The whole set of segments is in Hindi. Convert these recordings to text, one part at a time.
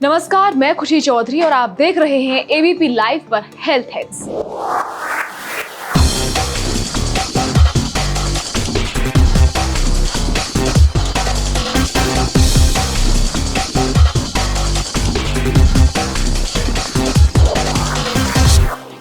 नमस्कार, मैं खुशी चौधरी और आप देख रहे हैं एबीपी लाइव पर हेल्थ हैक्स।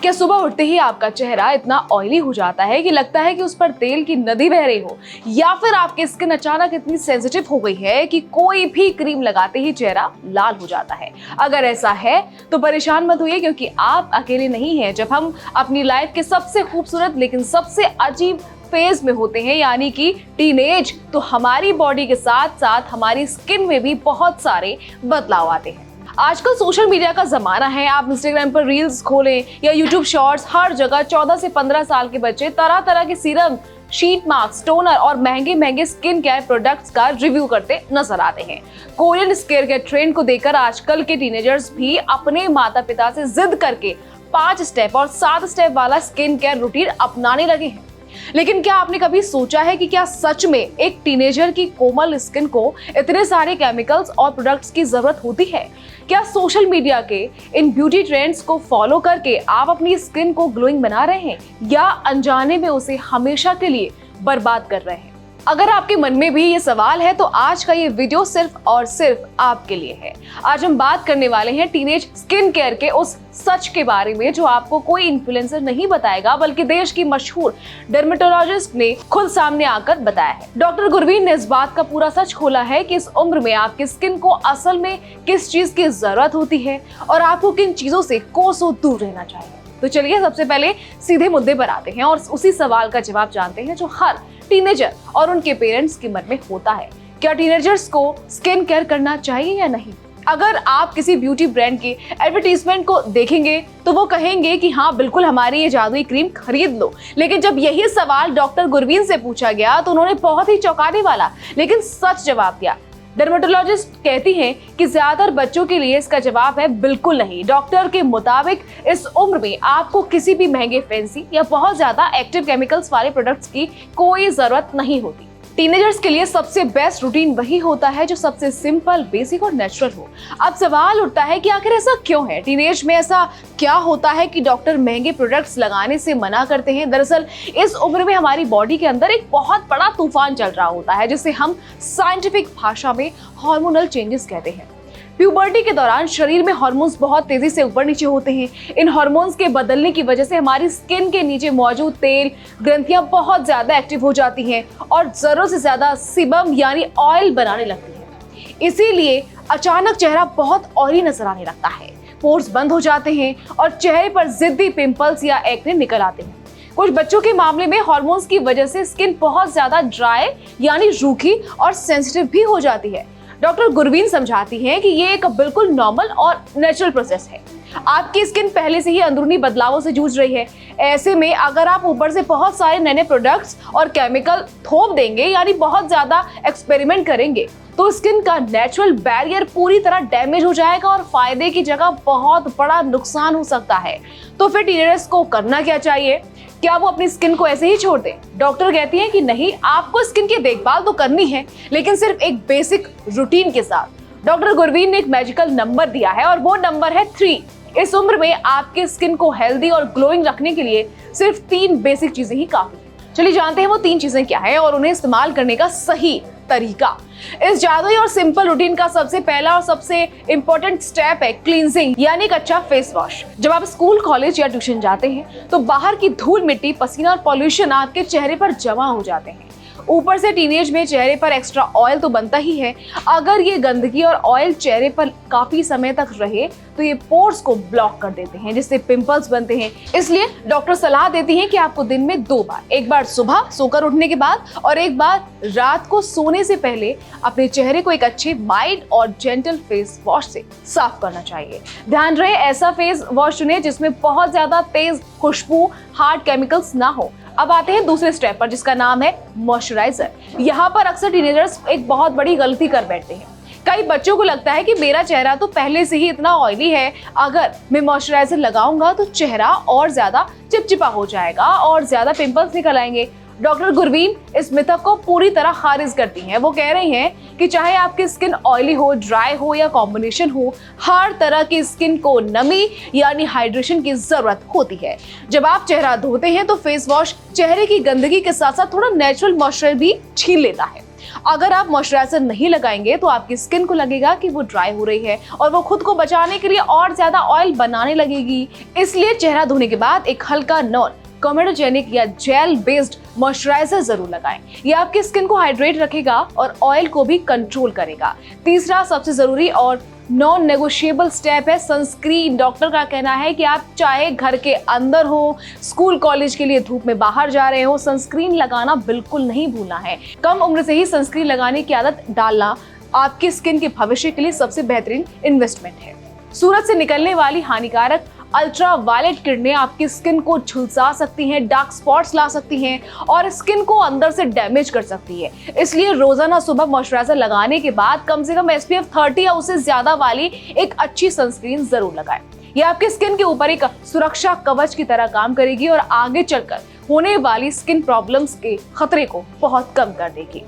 क्या सुबह उठते ही आपका चेहरा इतना ऑयली हो जाता है कि लगता है कि उस पर तेल की नदी बह रही हो, या फिर आपकी स्किन अचानक इतनी सेंसिटिव हो गई है कि कोई भी क्रीम लगाते ही चेहरा लाल हो जाता है? अगर ऐसा है तो परेशान मत होइए, क्योंकि आप अकेले नहीं हैं। जब हम अपनी लाइफ के सबसे खूबसूरत लेकिन सबसे अजीब फेज में होते हैं, यानी कि टीनेज, तो हमारी बॉडी के साथ साथ हमारी स्किन में भी बहुत सारे बदलाव आते हैं। आजकल सोशल मीडिया का जमाना है। आप इंस्टाग्राम पर रील्स खोलें या यूट्यूब शॉर्ट्स, हर जगह 14 से 15 साल के बच्चे तरह तरह के सीरम, शीट मास्क, टोनर और महंगे महंगे स्किन केयर प्रोडक्ट्स का रिव्यू करते नजर आते हैं। कोरियन स्किन केयर ट्रेंड को देखकर आजकल के टीनेजर्स भी अपने माता पिता से जिद करके 5 स्टेप और 7 स्टेप वाला स्किन केयर रूटीन अपनाने लगे हैं। लेकिन क्या आपने कभी सोचा है कि क्या सच में एक टीनेजर की कोमल स्किन को इतने सारे केमिकल्स और प्रोडक्ट्स की जरूरत होती है? क्या सोशल मीडिया के इन ब्यूटी ट्रेंड्स को फॉलो करके आप अपनी स्किन को ग्लोइंग बना रहे हैं, या अनजाने में उसे हमेशा के लिए बर्बाद कर रहे हैं? अगर आपके मन में भी ये सवाल है तो आज का ये वीडियो सिर्फ और सिर्फ आपके लिए है। आज हम बात करने वाले हैं टीनेज स्किन केयर के उस सच के बारे में जो आपको कोई इन्फ्लुएंसर नहीं बताएगा, बल्कि देश की मशहूर डर्मेटोलॉजिस्ट ने खुद सामने आकर बताया है। डॉक्टर गुरवीन ने इस बात का पूरा सच खोला है कि इस उम्र में आपकी स्किन को असल में किस चीज की जरूरत होती है और आपको किन चीजों से कोसों दूर रहना चाहिए। तो चलिए सबसे पहले सीधे मुद्दे पर आते हैं और उसी सवाल का जवाब जानते हैं जो हर टीनेजर और उनके पेरेंट्स के मन में होता है। क्या टीनेजर्स को स्किन केयर करना चाहिए या नहीं? अगर आप किसी ब्यूटी ब्रांड के एडवर्टीजमेंट को देखेंगे तो वो कहेंगे कि हाँ बिल्कुल हमारी ये जादुई क्रीम खरीद लो। लेकिन जब यही सवाल डॉक्टर गुरवीन से पूछा गया तो उन्होंने बहुत ही चौंकाने वाला लेकिन सच जवाब दिया। डर्मेटोलॉजिस्ट कहती हैं कि ज्यादातर बच्चों के लिए इसका जवाब है बिल्कुल नहीं। डॉक्टर के मुताबिक इस उम्र में आपको किसी भी महंगे, फैंसी या बहुत ज्यादा एक्टिव केमिकल्स वाले प्रोडक्ट्स की कोई जरूरत नहीं होती। टीनेजर्स के लिए सबसे बेस्ट रूटीन वही होता है जो सबसे सिंपल, बेसिक और नेचुरल हो। अब सवाल उठता है कि आखिर ऐसा क्यों है? टीनेज में ऐसा क्या होता है कि डॉक्टर महंगे प्रोडक्ट्स लगाने से मना करते हैं? दरअसल इस उम्र में हमारी बॉडी के अंदर एक बहुत बड़ा तूफान चल रहा होता है, जिसे हम साइंटिफिक भाषा में हार्मोनल चेंजेस कहते हैं। प्यूबर्टी के दौरान शरीर में हार्मोन्स बहुत तेजी से ऊपर नीचे होते हैं। इन हार्मोन्स के बदलने की वजह से हमारी स्किन के नीचे मौजूद तेल ग्रंथियां बहुत ज्यादा एक्टिव हो जाती हैं और जरूरत से ज्यादा सीबम यानी ऑयल बनाने लगती हैं। इसीलिए अचानक चेहरा बहुत ऑयली नजर आने लगता है, पोर्स बंद हो जाते हैं और चेहरे पर जिद्दी पिंपल्स या एक्ने निकल आते हैं। कुछ बच्चों के मामले में हार्मोन्स की वजह से स्किन बहुत ज्यादा ड्राई यानी रूखी और सेंसिटिव भी हो जाती है। डॉक्टर गुरवीन समझाती हैं कि ये एक बिल्कुल नॉर्मल और नेचुरल प्रोसेस है। आपकी स्किन पहले से ही अंदरूनी बदलावों से जूझ रही है। ऐसे में अगर आप ऊपर से बहुत सारे नए प्रोडक्ट्स और केमिकल थोप देंगे, यानी बहुत ज्यादा एक्सपेरिमेंट करेंगे, तो स्किन का नेचुरल बैरियर पूरी तरह डैमेज हो जाएगा और फायदे की जगह बहुत बड़ा नुकसान हो सकता है। तो फिर टीनेजर्स को करना क्या चाहिए? क्या वो अपनी स्किन को ऐसे ही छोड़ दें? डॉक्टर कहती हैं कि नहीं, आपको स्किन की देखभाल तो करनी है, लेकिन सिर्फ एक बेसिक रूटीन के साथ। डॉक्टर गुरवीन ने एक मैजिकल नंबर दिया है और वो नंबर है 3। इस उम्र में आपके स्किन को हेल्दी और ग्लोइंग रखने के लिए सिर्फ 3 बेसिक चीजें ही काफी है। चलिए जानते हैं वो 3 चीजें क्या है और उन्हें इस्तेमाल करने का सही तरीका। इस जादुई और सिंपल रूटीन का सबसे पहला और सबसे इंपॉर्टेंट स्टेप है क्लींजिंग, यानी एक अच्छा फेस वॉश। जब आप स्कूल, कॉलेज या ट्यूशन जाते हैं तो बाहर की धूल, मिट्टी, पसीना और पॉल्यूशन आपके चेहरे पर जमा हो जाते हैं। ऊपर से टीनेज में चेहरे पर एक्स्ट्रा ऑयल तो बनता ही है। अगर ये गंदगी और ऑयल चेहरे पर काफी समय तक रहे तो ये पोर्स को ब्लॉक कर देते हैं, जिससे पिंपल्स बनते हैं। इसलिए डॉक्टर सलाह देती हैं कि आपको दिन में 2 बार, एक बार सुबह सोकर उठने के बाद और एक बार रात को सोने से पहले, अपने चेहरे को एक अच्छे माइल्ड और जेंटल फेस वॉश से साफ करना चाहिए। ध्यान रहे ऐसा फेस वॉश चुनें जिसमें बहुत ज्यादा तेज खुशबू, हार्ड केमिकल्स ना हो। अब आते हैं दूसरे स्टेप पर, जिसका नाम है मॉइस्चराइजर। यहाँ पर अक्सर टीनेजर्स एक बहुत बड़ी गलती कर बैठते हैं। कई बच्चों को लगता है कि मेरा चेहरा तो पहले से ही इतना ऑयली है, अगर मैं मॉइस्चराइजर लगाऊंगा तो चेहरा और ज्यादा चिपचिपा हो जाएगा और ज्यादा पिंपल्स निकल आएंगे। डॉक्टर गुरवीन इस मिथक को पूरी तरह खारिज करती हैं। वो कह रही हैं कि चाहे आपकी स्किन ऑयली हो, ड्राई हो या कॉम्बिनेशन हो, हर तरह की स्किन को नमी यानी हाइड्रेशन की जरूरत होती है। जब आप चेहरा धोते हैं तो फेस वॉश चेहरे की गंदगी के साथ साथ थोड़ा नेचुरल मॉइस्चर भी छीन लेता है। अगर आप मॉइस्चराइजर नहीं लगाएंगे तो आपकी स्किन को लगेगा कि वो ड्राई हो रही है और वो खुद को बचाने के लिए और ज्यादा ऑयल बनाने लगेगी। इसलिए चेहरा धोने के बाद एक हल्का नॉन कॉमेडोजेनिक या जेल बेस्ड मॉइस्चराइजर जरूर लगाएं। ये आपकी स्किन को हाइड्रेट रखेगा और ऑयल को भी कंट्रोल करेगा। तीसरा सबसे जरूरी और नॉन नेगोशिएबल स्टेप है सनस्क्रीन। डॉक्टर का कहना है कि आप चाहे घर के अंदर हो, स्कूल कॉलेज के लिए धूप में बाहर जा रहे हो, सनस्क्रीन लगाना बिल्कुल नहीं भूलना है। कम उम्र से ही सनस्क्रीन लगाने की आदत डालना आपकी स्किन के भविष्य के लिए सबसे बेहतरीन इन्वेस्टमेंट है। सूरज से निकलने वाली हानिकारक अल्ट्रा वायलेट किरणें आपकी स्किन को झुलसा सकती हैं, डार्क स्पॉट्स ला सकती हैं और स्किन को अंदर से डैमेज कर सकती है। इसलिए रोजाना सुबह मॉइस्चराइजर लगाने के बाद कम से कम SPF 30 या उससे ज्यादा वाली एक अच्छी सनस्क्रीन जरूर लगाएं। यह आपके स्किन के ऊपर एक सुरक्षा कवच की तरह काम करेगी और आगे चलकर होने वाली स्किन प्रॉब्लम्स के खतरे को बहुत कम कर देगी।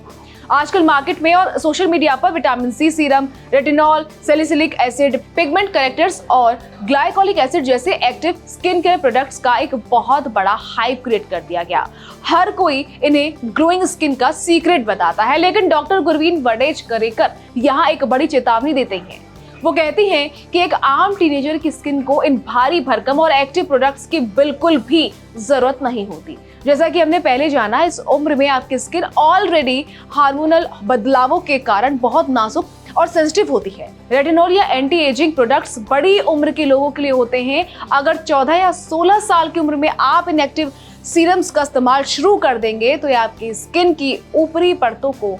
आजकल मार्केट में और सोशल मीडिया पर vitamin C serum, retinol, salicylic acid, pigment correctors और ग्लाइकोलिक एसिड जैसे एक्टिव स्किन केयर प्रोडक्ट्स का एक बहुत बड़ा हाइप क्रिएट कर दिया गया। हर कोई इन्हें ग्लोइंग स्किन का सीक्रेट बताता है, लेकिन डॉक्टर गुरवीन वर्डेजकर यहाँ एक बड़ी चेतावनी देते हैं। वो कहती हैं कि एक आम टीनेजर की स्किन को इन भारी भरकम और एक्टिव प्रोडक्ट्स की बिल्कुल भी जरूरत नहीं होती। जैसा कि हमने पहले जाना, इस उम्र में आपकी स्किन ऑलरेडी हार्मोनल बदलावों के कारण बहुत नाजुक और सेंसिटिव होती है। रेटिनॉल या एंटी एजिंग प्रोडक्ट्स बड़ी उम्र के लोगों के लिए होते हैं। अगर 14 या 16 साल की उम्र में आप इन एक्टिव सीरम्स का इस्तेमाल शुरू कर देंगे तो ये आपकी स्किन की ऊपरी परतों को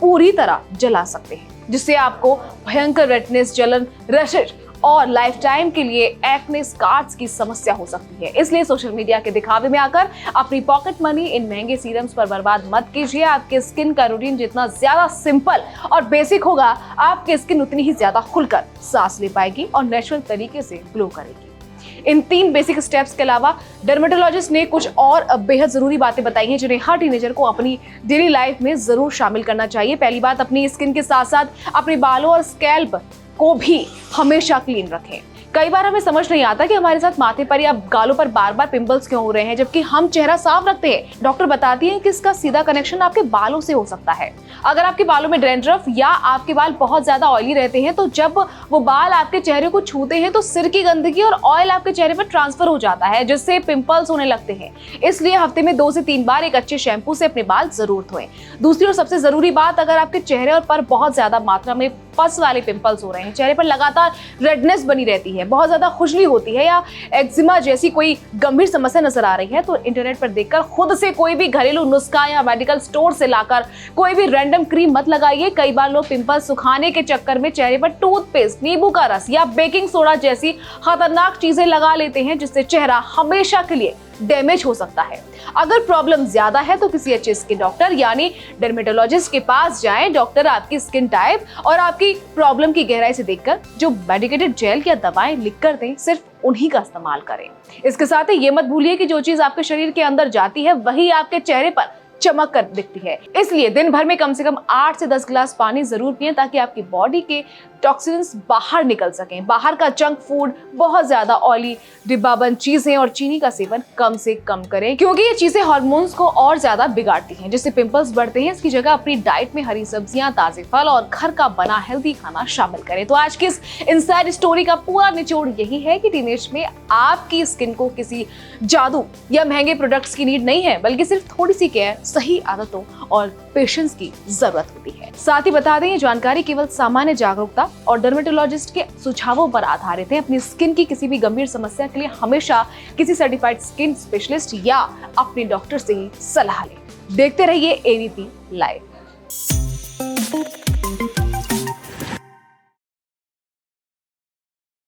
पूरी तरह जला सकते हैं, जिससे आपको भयंकर रेडनेस, जलन, रैशेज और लाइफ टाइम के लिए एक्ने स्कार्स की समस्या हो सकती है। इसलिए सोशल मीडिया के दिखावे में आकर अपनी पॉकेट मनी इन महंगे सीरम्स पर बर्बाद मत कीजिए। आपके स्किन का रूटीन जितना ज्यादा सिंपल और बेसिक होगा, आपकी स्किन उतनी ही ज्यादा खुलकर सांस ले पाएगी और नेचुरल तरीके से ग्लो करेगी। इन 3 बेसिक स्टेप्स के अलावा डर्मेटोलॉजिस्ट ने कुछ और बेहद जरूरी बातें बताई हैं जिन्हें हर टीनेजर को अपनी डेली लाइफ में जरूर शामिल करना चाहिए। पहली बात, अपनी स्किन के साथ साथ अपने बालों और स्कैल्प को भी हमेशा क्लीन रखें। कई बार हमें समझ नहीं आता कि हमारे साथ माथे पर या गालों पर बार बार पिंपल्स क्यों हो रहे हैं, जबकि हम चेहरा साफ रखते हैं। डॉक्टर बताती हैं कि इसका सीधा कनेक्शन आपके बालों से हो सकता है। अगर आपके बालों में डैंड्रफ या आपके बाल बहुत ज्यादा ऑयली रहते हैं तो जब वो बाल आपके चेहरे को छूते हैं तो सिर की गंदगी और ऑयल आपके चेहरे पर ट्रांसफर हो जाता है, जिससे पिंपल्स होने लगते हैं। इसलिए हफ्ते में 2 से 3 बार एक अच्छे शैम्पू से अपने बाल जरूर धोएं। दूसरी और सबसे जरूरी बात, अगर आपके चेहरे पर बहुत ज्यादा मात्रा में पस वाले पिंपल्स हो रहे हैं, चेहरे पर लगातार रेडनेस बनी रहती है, बहुत ज्यादा खुजली होती है या एक्जिमा जैसी कोई गंभीर समस्या नजर आ रही है, तो इंटरनेट पर देखकर खुद से कोई भी घरेलू नुस्खा या मेडिकल स्टोर से लाकर कोई भी रैंडम क्रीम मत लगाइए। कई बार लोग पिंपल्स सुखाने के चक्कर में चेहरे पर टूथपेस्ट, नींबू का रस या बेकिंग सोडा जैसी खतरनाक चीजें लगा लेते हैं, जिससे चेहरा हमेशा के लिए डैमेज हो सकता है। अगर प्रॉब्लम ज्यादा है तो किसी अच्छे स्किन डॉक्टर यानी डर्मेटोलॉजिस्ट के पास जाएं। डॉक्टर आपकी स्किन टाइप और आपकी प्रॉब्लम की गहराई से देखकर जो मेडिकेटेड जेल या दवाएं लिख कर दें, सिर्फ उन्हीं का इस्तेमाल करें। इसके साथ ही ये मत भूलिए कि जो चीज आपके शरीर के अंदर जाती है वही आपके चेहरे पर चमक कर दिखती है। इसलिए दिन भर में कम से कम 8 से 10 गिलास पानी जरूर पिएं ताकि आपकी बॉडी के टॉक्सिन्स बाहर निकल सकें। बाहर का जंक फूड, बहुत ज्यादा ऑयली डिब्बाबंद चीजें और चीनी का सेवन कम से कम करें, क्योंकि ये चीजें हार्मोन्स को और ज्यादा बिगाड़ती हैं, जिससे पिंपल्स बढ़ते हैं। इसकी जगह अपनी डाइट में हरी सब्जियां, ताजे फल और घर का बना हेल्दी खाना शामिल करें। तो आज की इस इनसाइड स्टोरी का पूरा निचोड़ यही है कि टीनेज में आपकी स्किन को किसी जादू या महंगे प्रोडक्ट्स की नीड नहीं है, बल्कि सिर्फ थोड़ी सी केयर, सही आदतों और पेशेंस की जरूरत होती है। साथ ही बता दें, ये जानकारी केवल सामान्य जागरूकता और डर्मेटोलॉजिस्ट के सुझावों पर आधारित है। अपनी स्किन की किसी भी गंभीर समस्या के लिए हमेशा किसी सर्टिफाइड स्किन स्पेशलिस्ट या अपने डॉक्टर से ही सलाह लें। देखते रहिए ABP लाइव।